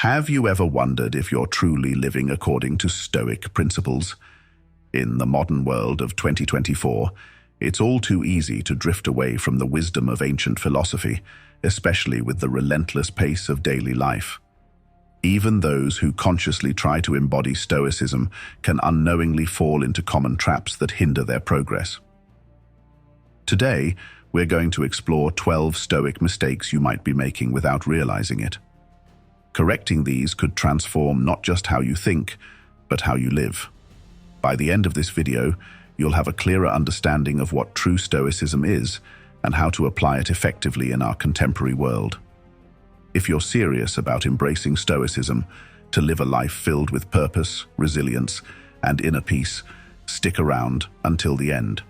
Have you ever wondered if you're truly living according to Stoic principles? In the modern world of 2024, it's all too easy to drift away from the wisdom of ancient philosophy, especially with the relentless pace of daily life. Even those who consciously try to embody Stoicism can unknowingly fall into common traps that hinder their progress. Today, we're going to explore 12 Stoic mistakes you might be making without realizing it. Correcting these could transform not just how you think, but how you live. By the end of this video, you'll have a clearer understanding of what true Stoicism is and how to apply it effectively in our contemporary world. If you're serious about embracing Stoicism to live a life filled with purpose, resilience, and inner peace, stick around until the end.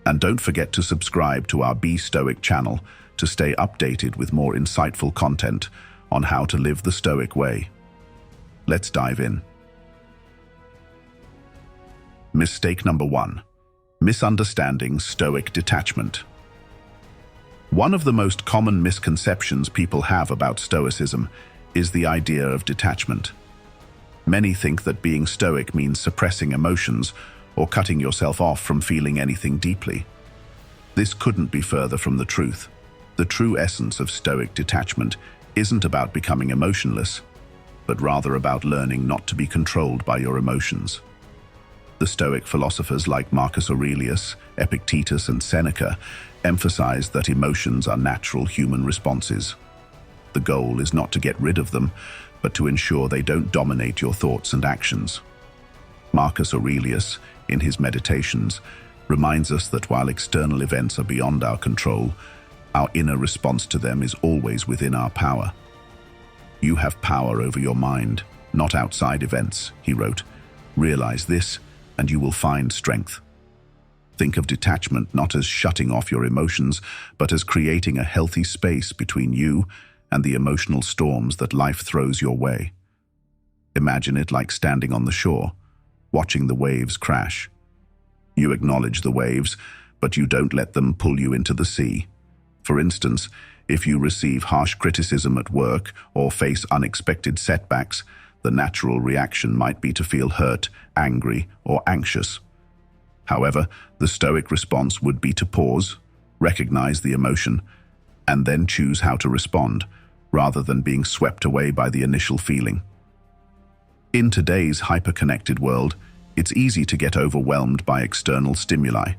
And don't forget to subscribe to our Be Stoic channel to stay updated with more insightful content on how to live the Stoic way. Let's dive in. Mistake number 1. Misunderstanding Stoic detachment. One of the most common misconceptions people have about Stoicism is the idea of detachment. Many think that being Stoic means suppressing emotions or cutting yourself off from feeling anything deeply. This couldn't be further from the truth. The true essence of Stoic detachment isn't about becoming emotionless, but rather about learning not to be controlled by your emotions. The Stoic philosophers like Marcus Aurelius, Epictetus, and Seneca emphasized that emotions are natural human responses. The goal is not to get rid of them, but to ensure they don't dominate your thoughts and actions. Marcus Aurelius, in his Meditations, reminds us that while external events are beyond our control, our inner response to them is always within our power. You have power over your mind, not outside events, he wrote. Realize this, and you will find strength. Think of detachment not as shutting off your emotions, but as creating a healthy space between you and the emotional storms that life throws your way. Imagine it like standing on the shore, watching the waves crash. You acknowledge the waves, but you don't let them pull you into the sea. For instance, if you receive harsh criticism at work or face unexpected setbacks, the natural reaction might be to feel hurt, angry, or anxious. However, the Stoic response would be to pause, recognize the emotion, and then choose how to respond, rather than being swept away by the initial feeling. In today's hyper-connected world, it's easy to get overwhelmed by external stimuli.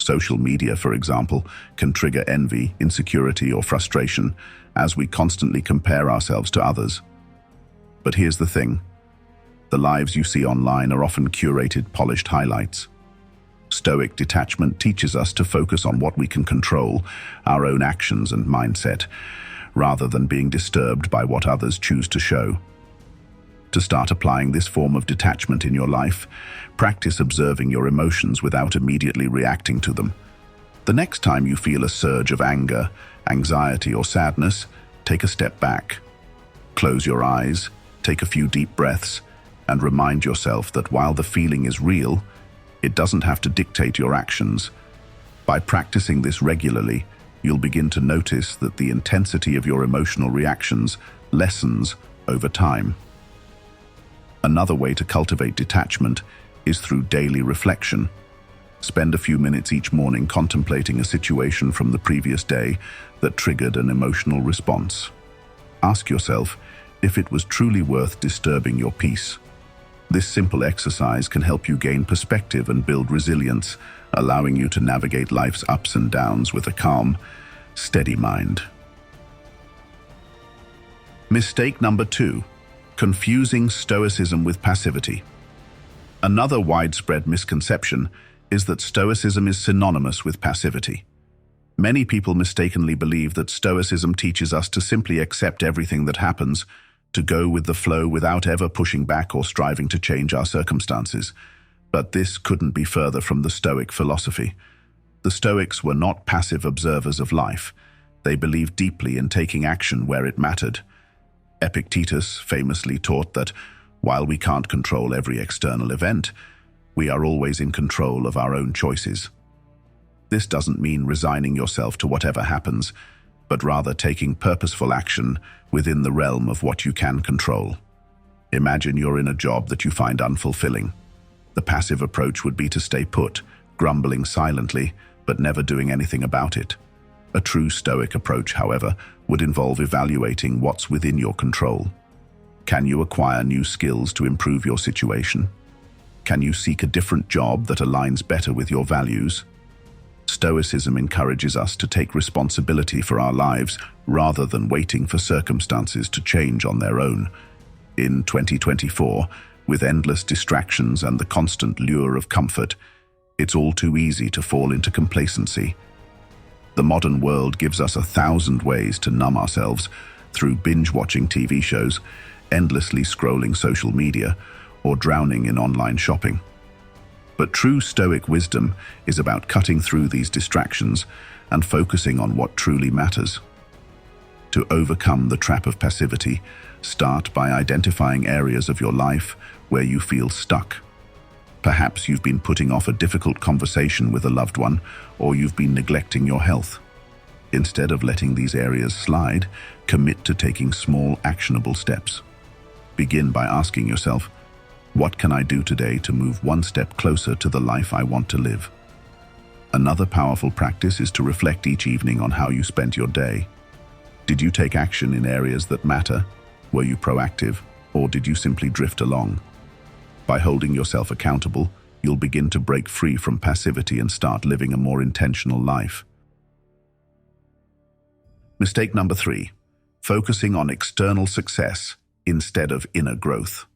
Social media, for example, can trigger envy, insecurity, or frustration as we constantly compare ourselves to others. But here's the thing. The lives you see online are often curated, polished highlights. Stoic detachment teaches us to focus on what we can control, our own actions and mindset, rather than being disturbed by what others choose to show. To start applying this form of detachment in your life, practice observing your emotions without immediately reacting to them. The next time you feel a surge of anger, anxiety, or sadness, take a step back. Close your eyes, take a few deep breaths, and remind yourself that while the feeling is real, it doesn't have to dictate your actions. By practicing this regularly, you'll begin to notice that the intensity of your emotional reactions lessens over time. Another way to cultivate detachment is through daily reflection. Spend a few minutes each morning contemplating a situation from the previous day that triggered an emotional response. Ask yourself if it was truly worth disturbing your peace. This simple exercise can help you gain perspective and build resilience, allowing you to navigate life's ups and downs with a calm, steady mind. Mistake number 2. Confusing Stoicism with passivity. Another widespread misconception is that Stoicism is synonymous with passivity. Many people mistakenly believe that Stoicism teaches us to simply accept everything that happens, to go with the flow without ever pushing back or striving to change our circumstances. But this couldn't be further from the Stoic philosophy. The Stoics were not passive observers of life. They believed deeply in taking action where it mattered. Epictetus famously taught that while we can't control every external event, we are always in control of our own choices. This doesn't mean resigning yourself to whatever happens, but rather taking purposeful action within the realm of what you can control. Imagine you're in a job that you find unfulfilling. The passive approach would be to stay put, grumbling silently, but never doing anything about it. A true Stoic approach, however, would involve evaluating what's within your control. Can you acquire new skills to improve your situation? Can you seek a different job that aligns better with your values? Stoicism encourages us to take responsibility for our lives rather than waiting for circumstances to change on their own. In 2024, with endless distractions and the constant lure of comfort, it's all too easy to fall into complacency. The modern world gives us 1,000 ways to numb ourselves through binge-watching TV shows, endlessly scrolling social media, or drowning in online shopping. But true Stoic wisdom is about cutting through these distractions and focusing on what truly matters. To overcome the trap of passivity, start by identifying areas of your life where you feel stuck. Perhaps you've been putting off a difficult conversation with a loved one, or you've been neglecting your health. Instead of letting these areas slide, commit to taking small, actionable steps. Begin by asking yourself, what can I do today to move one step closer to the life I want to live? Another powerful practice is to reflect each evening on how you spent your day. Did you take action in areas that matter? Were you proactive, or did you simply drift along? By holding yourself accountable, you'll begin to break free from passivity and start living a more intentional life. Mistake number 3, focusing on external success instead of inner growth.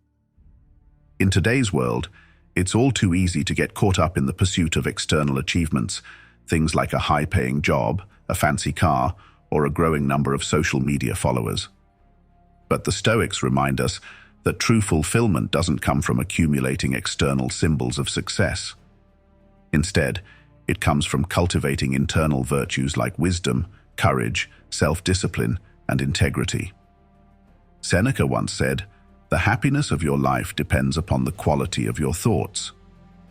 In today's world, it's all too easy to get caught up in the pursuit of external achievements, things like a high-paying job, a fancy car, or a growing number of social media followers. But the Stoics remind us that true fulfillment doesn't come from accumulating external symbols of success. Instead, it comes from cultivating internal virtues like wisdom, courage, self-discipline, and integrity. Seneca once said, "The happiness of your life depends upon the quality of your thoughts."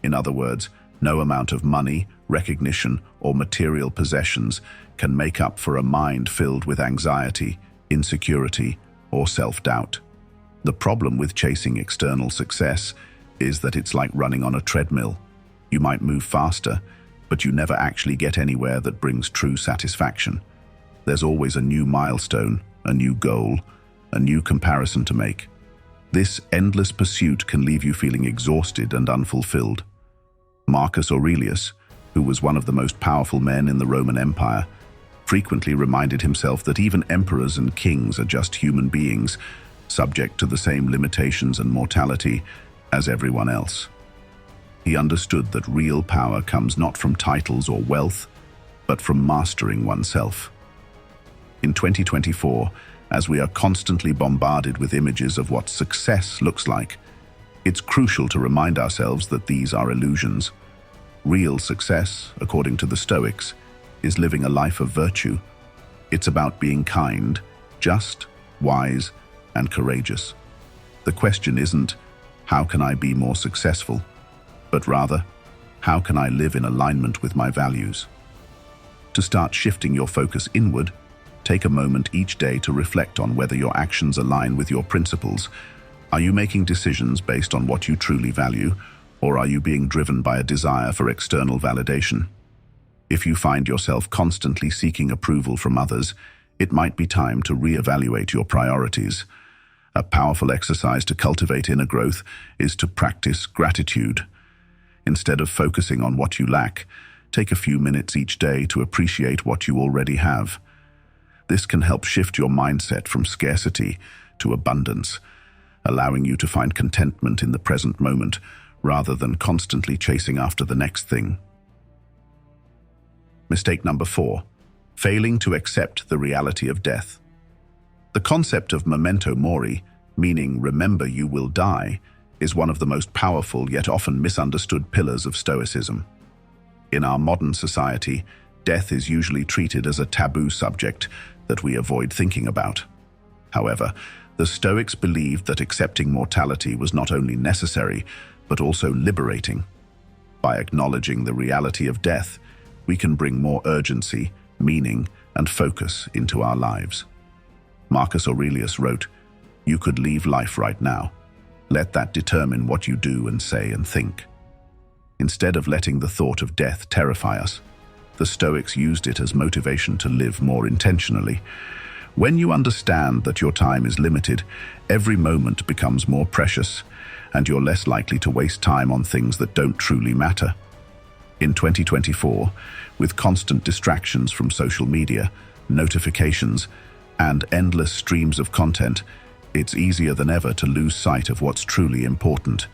In other words, no amount of money, recognition, or material possessions can make up for a mind filled with anxiety, insecurity, or self-doubt. The problem with chasing external success is that it's like running on a treadmill. You might move faster, but you never actually get anywhere that brings true satisfaction. There's always a new milestone, a new goal, a new comparison to make. This endless pursuit can leave you feeling exhausted and unfulfilled. Marcus Aurelius, who was one of the most powerful men in the Roman Empire, frequently reminded himself that even emperors and kings are just human beings, subject to the same limitations and mortality as everyone else. He understood that real power comes not from titles or wealth, but from mastering oneself. In 2024, as we are constantly bombarded with images of what success looks like, it's crucial to remind ourselves that these are illusions. Real success, according to the Stoics, is living a life of virtue. It's about being kind, just, wise, and courageous. The question isn't, how can I be more successful? But rather, how can I live in alignment with my values? To start shifting your focus inward, take a moment each day to reflect on whether your actions align with your principles. Are you making decisions based on what you truly value, or are you being driven by a desire for external validation? If you find yourself constantly seeking approval from others, it might be time to reevaluate your priorities. A powerful exercise to cultivate inner growth is to practice gratitude. Instead of focusing on what you lack, take a few minutes each day to appreciate what you already have. This can help shift your mindset from scarcity to abundance, allowing you to find contentment in the present moment rather than constantly chasing after the next thing. Mistake number 4, failing to accept the reality of death. The concept of memento mori, meaning remember you will die, is one of the most powerful yet often misunderstood pillars of Stoicism. In our modern society, death is usually treated as a taboo subject that we avoid thinking about. However, the Stoics believed that accepting mortality was not only necessary, but also liberating. By acknowledging the reality of death, we can bring more urgency, meaning, and focus into our lives. Marcus Aurelius wrote, "You could leave life right now. Let that determine what you do and say and think." Instead of letting the thought of death terrify us, the Stoics used it as motivation to live more intentionally. When you understand that your time is limited, every moment becomes more precious, and you're less likely to waste time on things that don't truly matter. In 2024, with constant distractions from social media, notifications, and endless streams of content, it's easier than ever to lose sight of what's truly important.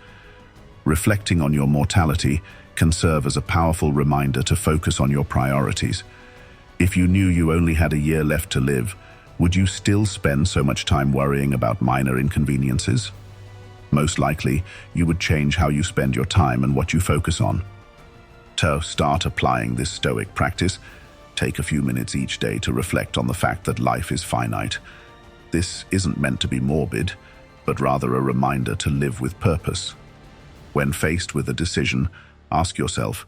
Reflecting on your mortality can serve as a powerful reminder to focus on your priorities. If you knew you only had a year left to live, would you still spend so much time worrying about minor inconveniences? Most likely, you would change how you spend your time and what you focus on. To start applying this Stoic practice, take a few minutes each day to reflect on the fact that life is finite. This isn't meant to be morbid, but rather a reminder to live with purpose. When faced with a decision, ask yourself,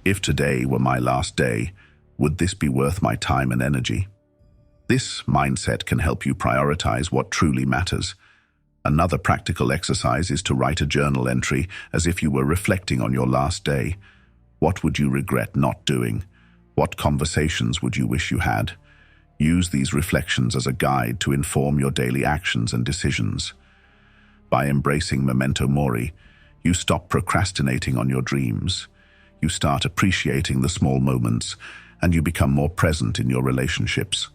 if today were my last day, would this be worth my time and energy? This mindset can help you prioritize what truly matters. Another practical exercise is to write a journal entry as if you were reflecting on your last day. What would you regret not doing? What conversations would you wish you had? Use these reflections as a guide to inform your daily actions and decisions. By embracing memento mori, you stop procrastinating on your dreams. You start appreciating the small moments, and you become more present in your relationships.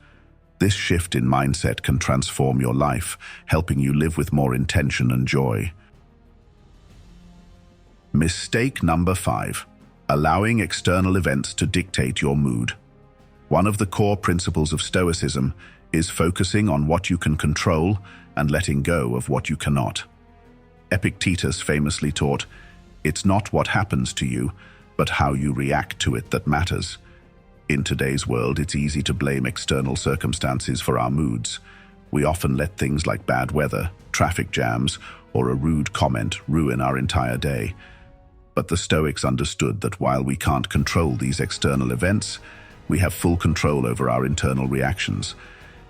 This shift in mindset can transform your life, helping you live with more intention and joy. Mistake number 5. Allowing external events to dictate your mood. One of the core principles of Stoicism is focusing on what you can control and letting go of what you cannot. Epictetus famously taught, "It's not what happens to you, but how you react to it that matters." In today's world, it's easy to blame external circumstances for our moods. We often let things like bad weather, traffic jams, or a rude comment ruin our entire day. But the Stoics understood that while we can't control these external events, we have full control over our internal reactions.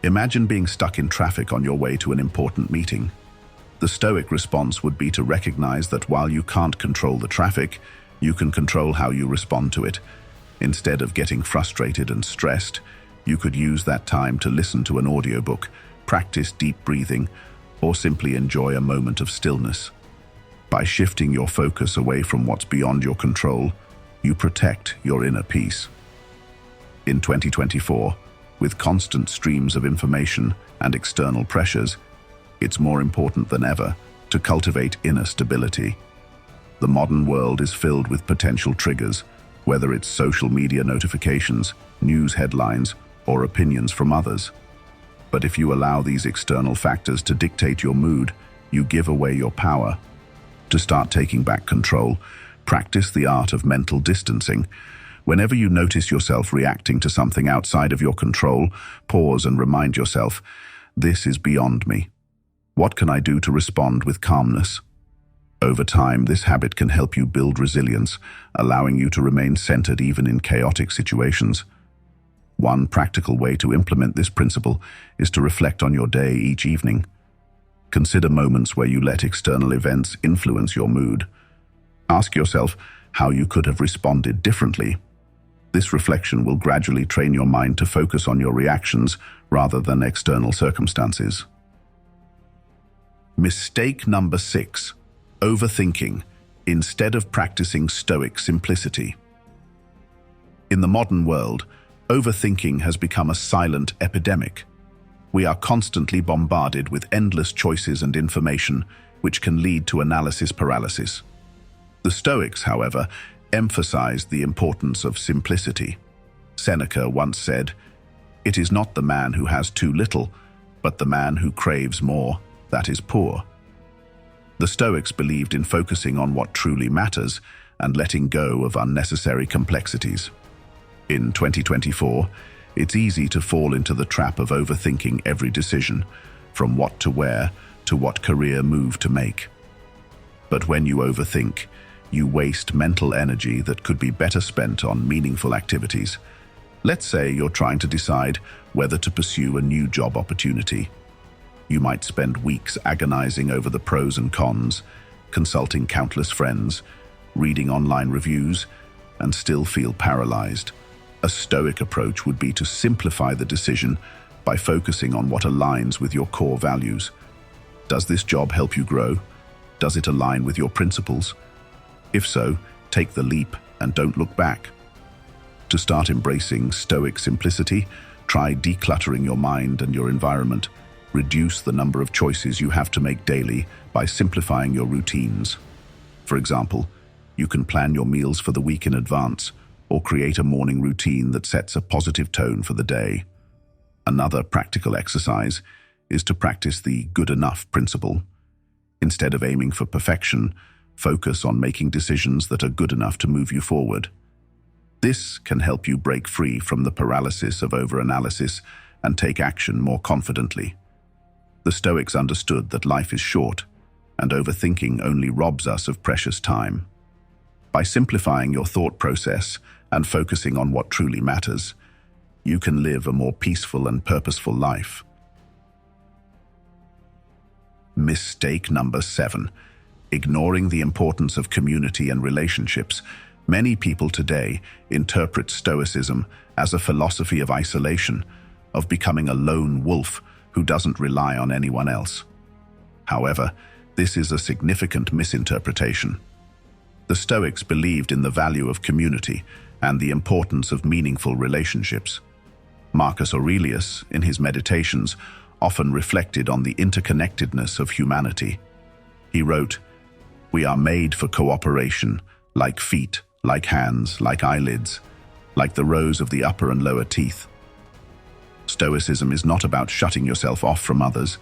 Imagine being stuck in traffic on your way to an important meeting. The Stoic response would be to recognize that while you can't control the traffic, you can control how you respond to it. Instead of getting frustrated and stressed, you could use that time to listen to an audiobook, practice deep breathing, or simply enjoy a moment of stillness. By shifting your focus away from what's beyond your control, you protect your inner peace. In 2024, with constant streams of information and external pressures, it's more important than ever to cultivate inner stability. The modern world is filled with potential triggers, whether it's social media notifications, news headlines, or opinions from others. But if you allow these external factors to dictate your mood, you give away your power. To start taking back control, practice the art of mental distancing. Whenever you notice yourself reacting to something outside of your control, pause and remind yourself, "This is beyond me. What can I do to respond with calmness?" Over time, this habit can help you build resilience, allowing you to remain centered even in chaotic situations. One practical way to implement this principle is to reflect on your day each evening. Consider moments where you let external events influence your mood. Ask yourself how you could have responded differently. This reflection will gradually train your mind to focus on your reactions rather than external circumstances. Mistake number 6. Overthinking, instead of practicing Stoic simplicity. In the modern world, overthinking has become a silent epidemic. We are constantly bombarded with endless choices and information, which can lead to analysis paralysis. The Stoics, however, emphasized the importance of simplicity. Seneca once said, "It is not the man who has too little, but the man who craves more that is poor." The Stoics believed in focusing on what truly matters and letting go of unnecessary complexities. In 2024, it's easy to fall into the trap of overthinking every decision, from what to wear to what career move to make. But when you overthink, you waste mental energy that could be better spent on meaningful activities. Let's say you're trying to decide whether to pursue a new job opportunity. You might spend weeks agonizing over the pros and cons, consulting countless friends, reading online reviews, and still feel paralyzed. A Stoic approach would be to simplify the decision by focusing on what aligns with your core values. Does this job help you grow? Does it align with your principles? If so, take the leap and don't look back. To start embracing Stoic simplicity, try decluttering your mind and your environment. Reduce the number of choices you have to make daily by simplifying your routines. For example, you can plan your meals for the week in advance or create a morning routine that sets a positive tone for the day. Another practical exercise is to practice the good enough principle. Instead of aiming for perfection, focus on making decisions that are good enough to move you forward. This can help you break free from the paralysis of overanalysis and take action more confidently. The Stoics understood that life is short, and overthinking only robs us of precious time. By simplifying your thought process and focusing on what truly matters, you can live a more peaceful and purposeful life. Mistake number 7. Ignoring the importance of community and relationships. Many people today interpret Stoicism as a philosophy of isolation, of becoming a lone wolf who doesn't rely on anyone else. However, this is a significant misinterpretation. The Stoics believed in the value of community and the importance of meaningful relationships. Marcus Aurelius, in his Meditations, often reflected on the interconnectedness of humanity. He wrote, "We are made for cooperation, like feet, like hands, like eyelids, like the rows of the upper and lower teeth." Stoicism is not about shutting yourself off from others,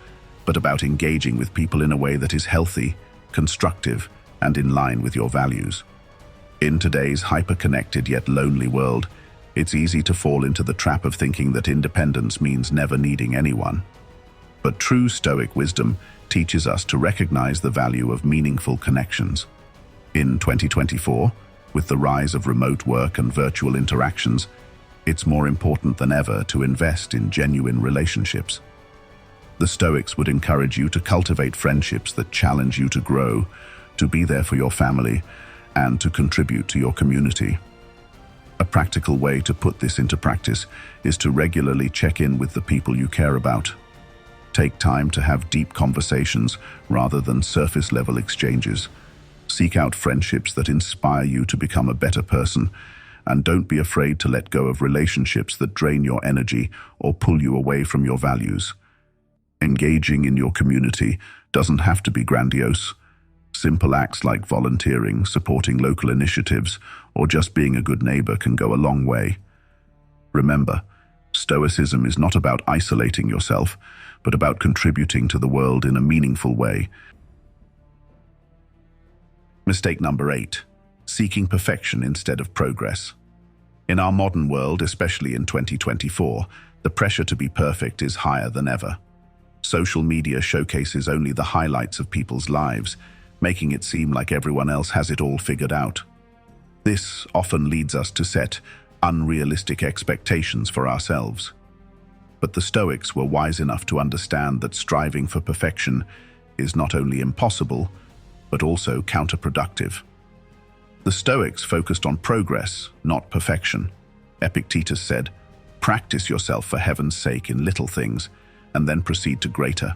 but about engaging with people in a way that is healthy, constructive, and in line with your values. In today's hyper-connected yet lonely world, it's easy to fall into the trap of thinking that independence means never needing anyone. But true Stoic wisdom teaches us to recognize the value of meaningful connections. In 2024, with the rise of remote work and virtual interactions, it's more important than ever to invest in genuine relationships. The Stoics would encourage you to cultivate friendships that challenge you to grow, to be there for your family, and to contribute to your community. A practical way to put this into practice is to regularly check in with the people you care about. Take time to have deep conversations rather than surface-level exchanges. Seek out friendships that inspire you to become a better person, and don't be afraid to let go of relationships that drain your energy or pull you away from your values. Engaging in your community doesn't have to be grandiose. Simple acts like volunteering, supporting local initiatives, or just being a good neighbor can go a long way. Remember, Stoicism is not about isolating yourself, but about contributing to the world in a meaningful way. Mistake number 8. Seeking perfection instead of progress. In our modern world, especially in 2024, the pressure to be perfect is higher than ever. Social media showcases only the highlights of people's lives, making it seem like everyone else has it all figured out. This often leads us to set unrealistic expectations for ourselves. But the Stoics were wise enough to understand that striving for perfection is not only impossible, but also counterproductive. The Stoics focused on progress, not perfection. Epictetus said, "Practice yourself for heaven's sake in little things, and then proceed to greater."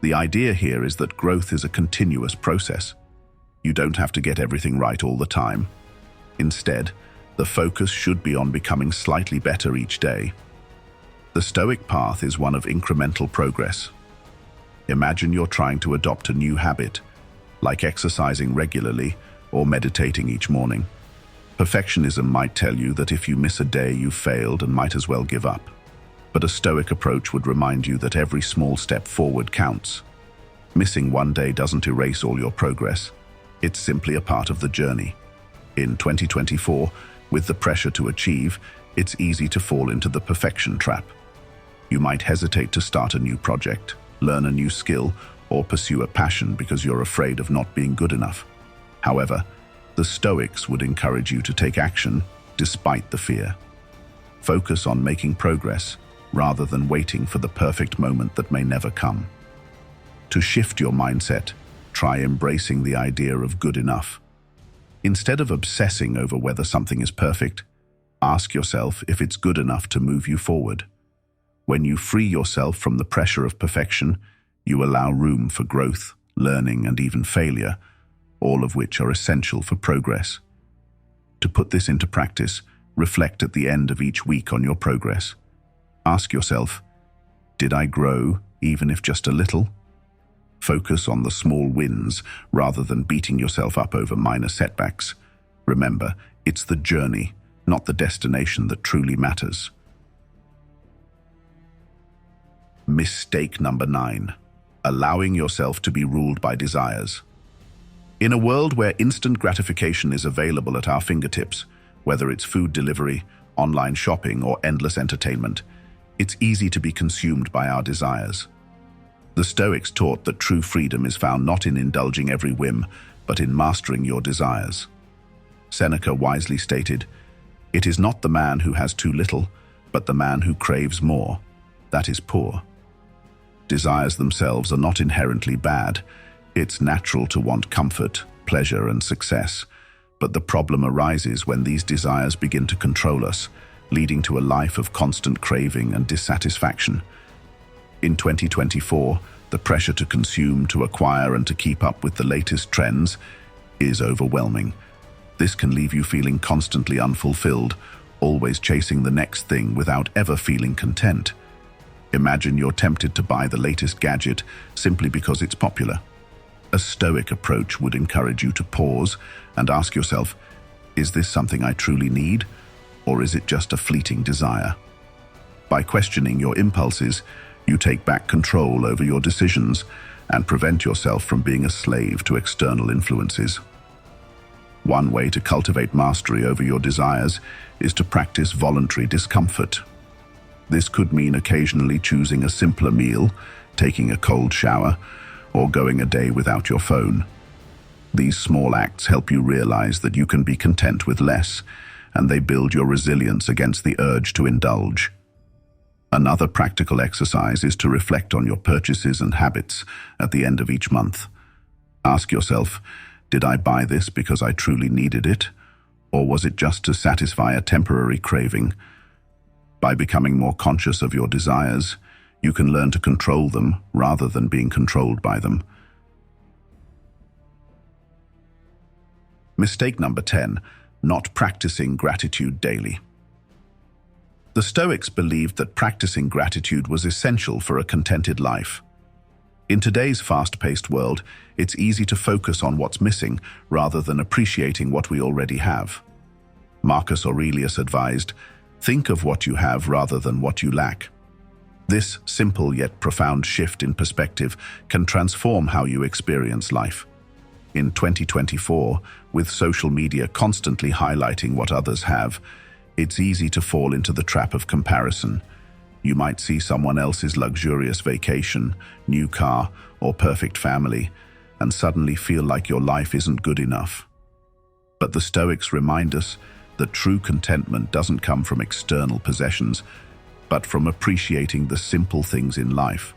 The idea here is that growth is a continuous process. You don't have to get everything right all the time. Instead, the focus should be on becoming slightly better each day. The Stoic path is one of incremental progress. Imagine you're trying to adopt a new habit, like exercising regularly or meditating each morning. Perfectionism might tell you that if you miss a day, you've failed and might as well give up. But a Stoic approach would remind you that every small step forward counts. Missing one day doesn't erase all your progress. It's simply a part of the journey. In 2024, with the pressure to achieve, it's easy to fall into the perfection trap. You might hesitate to start a new project, learn a new skill, or pursue a passion because you're afraid of not being good enough. However, the Stoics would encourage you to take action despite the fear. Focus on making progress rather than waiting for the perfect moment that may never come. To shift your mindset, try embracing the idea of good enough. Instead of obsessing over whether something is perfect, ask yourself if it's good enough to move you forward. When you free yourself from the pressure of perfection, you allow room for growth, learning, and even failure, all of which are essential for progress. To put this into practice, reflect at the end of each week on your progress. Ask yourself, did I grow, even if just a little? Focus on the small wins rather than beating yourself up over minor setbacks. Remember, it's the journey, not the destination, that truly matters. Mistake number 9. Allowing yourself to be ruled by desires. In a world where instant gratification is available at our fingertips, whether it's food delivery, online shopping, or endless entertainment, it's easy to be consumed by our desires. The Stoics taught that true freedom is found not in indulging every whim, but in mastering your desires. Seneca wisely stated, "It is not the man who has too little, but the man who craves more, that is poor." Desires themselves are not inherently bad. It's natural to want comfort, pleasure, and success. But the problem arises when these desires begin to control us, leading to a life of constant craving and dissatisfaction. In 2024, the pressure to consume, to acquire, and to keep up with the latest trends is overwhelming. This can leave you feeling constantly unfulfilled, always chasing the next thing without ever feeling content. Imagine you're tempted to buy the latest gadget simply because it's popular. A Stoic approach would encourage you to pause and ask yourself, is this something I truly need, or is it just a fleeting desire? By questioning your impulses, you take back control over your decisions and prevent yourself from being a slave to external influences. One way to cultivate mastery over your desires is to practice voluntary discomfort. This could mean occasionally choosing a simpler meal, taking a cold shower, or going a day without your phone. These small acts help you realize that you can be content with less, and they build your resilience against the urge to indulge. Another practical exercise is to reflect on your purchases and habits at the end of each month. Ask yourself, did I buy this because I truly needed it, or was it just to satisfy a temporary craving? By becoming more conscious of your desires, you can learn to control them rather than being controlled by them. Mistake number 10, not practicing gratitude daily. The Stoics believed that practicing gratitude was essential for a contented life. In today's fast-paced world, it's easy to focus on what's missing rather than appreciating what we already have. Marcus Aurelius advised, think of what you have rather than what you lack. This simple yet profound shift in perspective can transform how you experience life. In 2024, with social media constantly highlighting what others have, it's easy to fall into the trap of comparison. You might see someone else's luxurious vacation, new car, or perfect family, and suddenly feel like your life isn't good enough. But the Stoics remind us that true contentment doesn't come from external possessions, but from appreciating the simple things in life.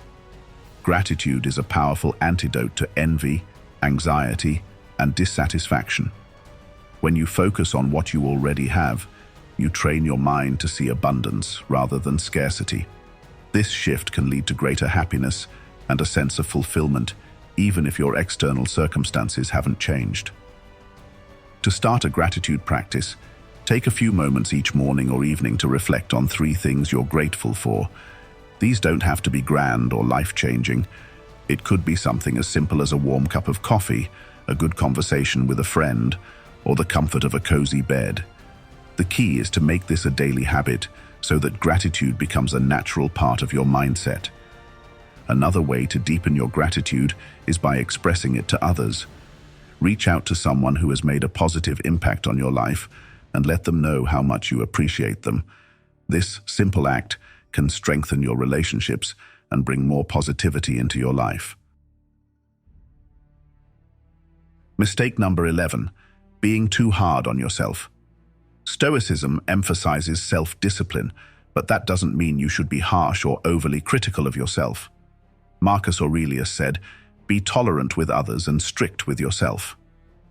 Gratitude is a powerful antidote to envy, anxiety, and dissatisfaction. When you focus on what you already have, you train your mind to see abundance rather than scarcity. This shift can lead to greater happiness and a sense of fulfillment, even if your external circumstances haven't changed. To start a gratitude practice, take a few moments each morning or evening to reflect on 3 things you're grateful for. These don't have to be grand or life-changing. It could be something as simple as a warm cup of coffee, a good conversation with a friend, or the comfort of a cozy bed. The key is to make this a daily habit so that gratitude becomes a natural part of your mindset. Another way to deepen your gratitude is by expressing it to others. Reach out to someone who has made a positive impact on your life and let them know how much you appreciate them. This simple act can strengthen your relationships and bring more positivity into your life. Mistake number 11, being too hard on yourself. Stoicism emphasizes self-discipline, but that doesn't mean you should be harsh or overly critical of yourself. Marcus Aurelius said, "Be tolerant with others and strict with yourself."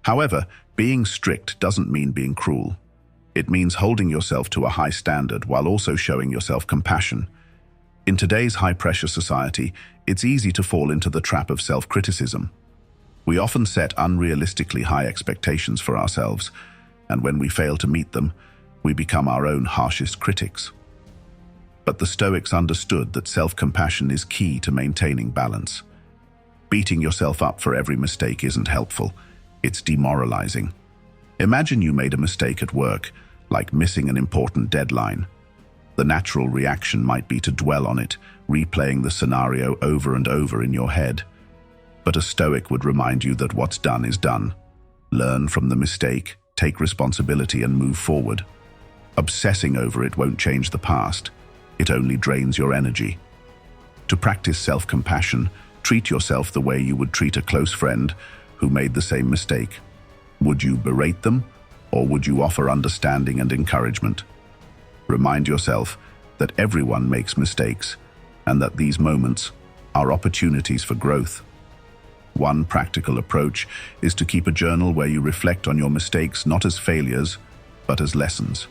However, being strict doesn't mean being cruel. It means holding yourself to a high standard while also showing yourself compassion. In today's high-pressure society, it's easy to fall into the trap of self-criticism. We often set unrealistically high expectations for ourselves, and when we fail to meet them, we become our own harshest critics. But the Stoics understood that self-compassion is key to maintaining balance. Beating yourself up for every mistake isn't helpful. It's demoralizing. Imagine you made a mistake at work, like missing an important deadline. The natural reaction might be to dwell on it, replaying the scenario over and over in your head. But a Stoic would remind you that what's done is done. Learn from the mistake, take responsibility, and move forward. Obsessing over it won't change the past. It only drains your energy. To practice self-compassion, treat yourself the way you would treat a close friend who made the same mistake. Would you berate them, or would you offer understanding and encouragement? Remind yourself that everyone makes mistakes, and that these moments are opportunities for growth. One practical approach is to keep a journal where you reflect on your mistakes not as failures, but as lessons.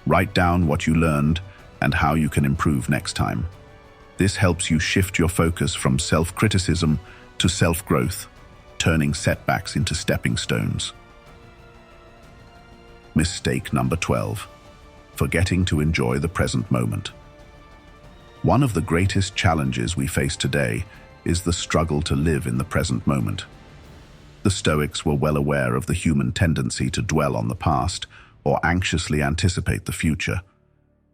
Write down what you learned and how you can improve next time. This helps you shift your focus from self-criticism to self-growth, turning setbacks into stepping stones. Mistake number 12. Forgetting to enjoy the present moment. One of the greatest challenges we face today is the struggle to live in the present moment. The Stoics were well aware of the human tendency to dwell on the past or anxiously anticipate the future.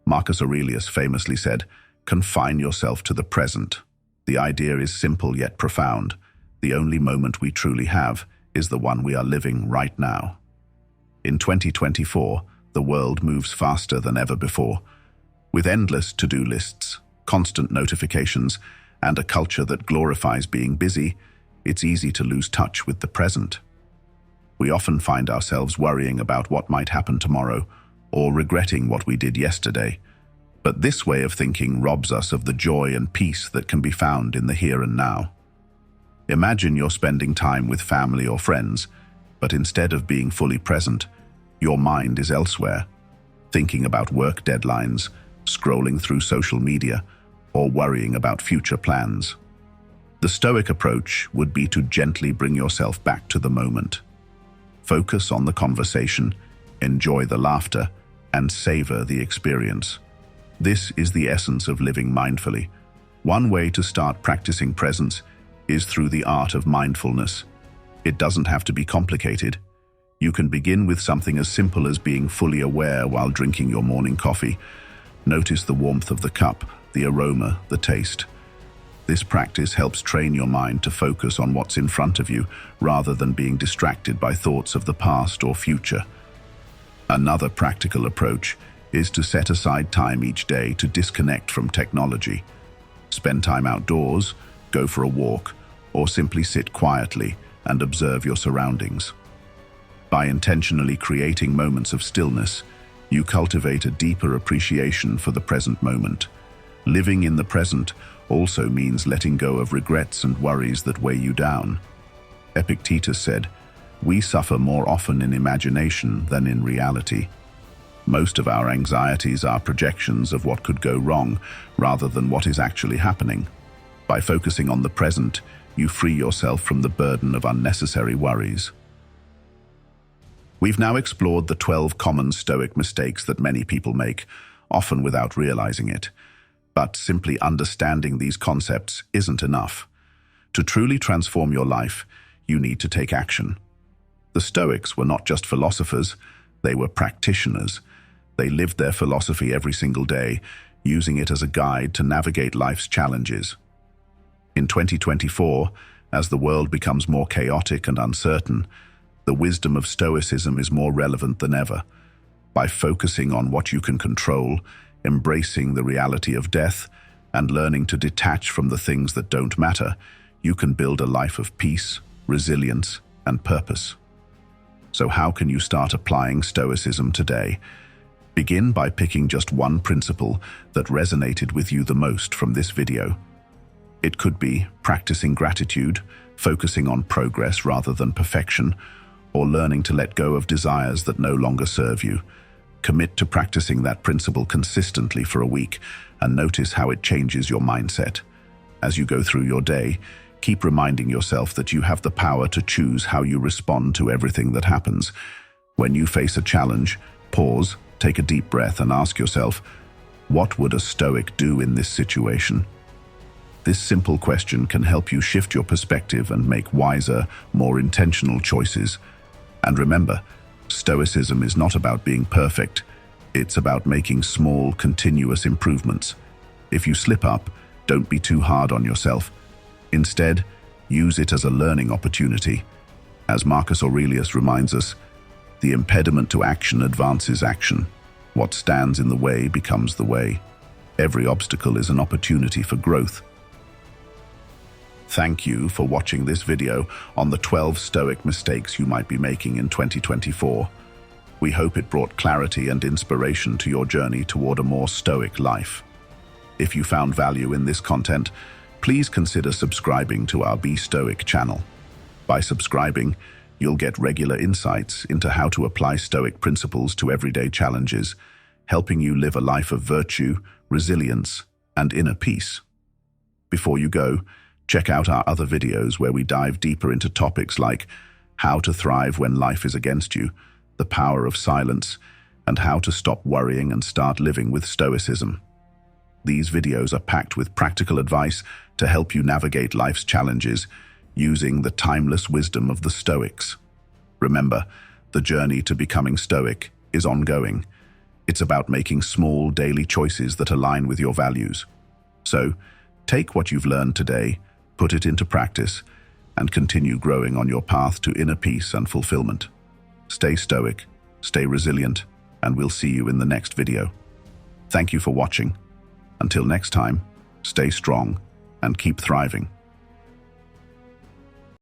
Marcus Aurelius famously said, "Confine yourself to the present." The idea is simple yet profound. The only moment we truly have is the one we are living right now. In 2024, the world moves faster than ever before. With endless to-do lists, constant notifications, and a culture that glorifies being busy, it's easy to lose touch with the present. We often find ourselves worrying about what might happen tomorrow, or regretting what we did yesterday. But this way of thinking robs us of the joy and peace that can be found in the here and now. Imagine you're spending time with family or friends, but instead of being fully present, your mind is elsewhere, thinking about work deadlines, scrolling through social media, or worrying about future plans. The Stoic approach would be to gently bring yourself back to the moment. Focus on the conversation, enjoy the laughter, and savor the experience. This is the essence of living mindfully. One way to start practicing presence is through the art of mindfulness. It doesn't have to be complicated. You can begin with something as simple as being fully aware while drinking your morning coffee. Notice the warmth of the cup, the aroma, the taste. This practice helps train your mind to focus on what's in front of you rather than being distracted by thoughts of the past or future. Another practical approach is to set aside time each day to disconnect from technology. Spend time outdoors, go for a walk, or simply sit quietly and observe your surroundings. By intentionally creating moments of stillness, you cultivate a deeper appreciation for the present moment. Living in the present also means letting go of regrets and worries that weigh you down. Epictetus said, "We suffer more often in imagination than in reality." Most of our anxieties are projections of what could go wrong rather than what is actually happening. By focusing on the present, you free yourself from the burden of unnecessary worries. We've now explored the 12 common Stoic mistakes that many people make, often without realizing it. But simply understanding these concepts isn't enough. To truly transform your life, you need to take action. The Stoics were not just philosophers, they were practitioners. They lived their philosophy every single day, using it as a guide to navigate life's challenges. In 2024, as the world becomes more chaotic and uncertain, the wisdom of Stoicism is more relevant than ever. By focusing on what you can control, embracing the reality of death, and learning to detach from the things that don't matter, you can build a life of peace, resilience, and purpose. So how can you start applying Stoicism today? Begin by picking just one principle that resonated with you the most from this video. It could be practicing gratitude, focusing on progress rather than perfection, or learning to let go of desires that no longer serve you. Commit to practicing that principle consistently for a week and notice how it changes your mindset. As you go through your day, keep reminding yourself that you have the power to choose how you respond to everything that happens. When you face a challenge, pause, take a deep breath and ask yourself, what would a Stoic do in this situation? This simple question can help you shift your perspective and make wiser, more intentional choices. And remember, Stoicism is not about being perfect. It's about making small, continuous improvements. If you slip up, don't be too hard on yourself. Instead, use it as a learning opportunity. As Marcus Aurelius reminds us, the impediment to action advances action. What stands in the way becomes the way. Every obstacle is an opportunity for growth. Thank you for watching this video on the 12 Stoic mistakes you might be making in 2024. We hope it brought clarity and inspiration to your journey toward a more Stoic life. If you found value in this content, please consider subscribing to our Be Stoic channel. By subscribing, you'll get regular insights into how to apply Stoic principles to everyday challenges, helping you live a life of virtue, resilience, and inner peace. Before you go, check out our other videos where we dive deeper into topics like how to thrive when life is against you, the power of silence, and how to stop worrying and start living with Stoicism. These videos are packed with practical advice to help you navigate life's challenges using the timeless wisdom of the Stoics. Remember, the journey to becoming Stoic is ongoing. It's about making small daily choices that align with your values. So, take what you've learned today, put it into practice, and continue growing on your path to inner peace and fulfillment. Stay Stoic, stay resilient, and we'll see you in the next video. Thank you for watching. Until next time, stay strong and keep thriving.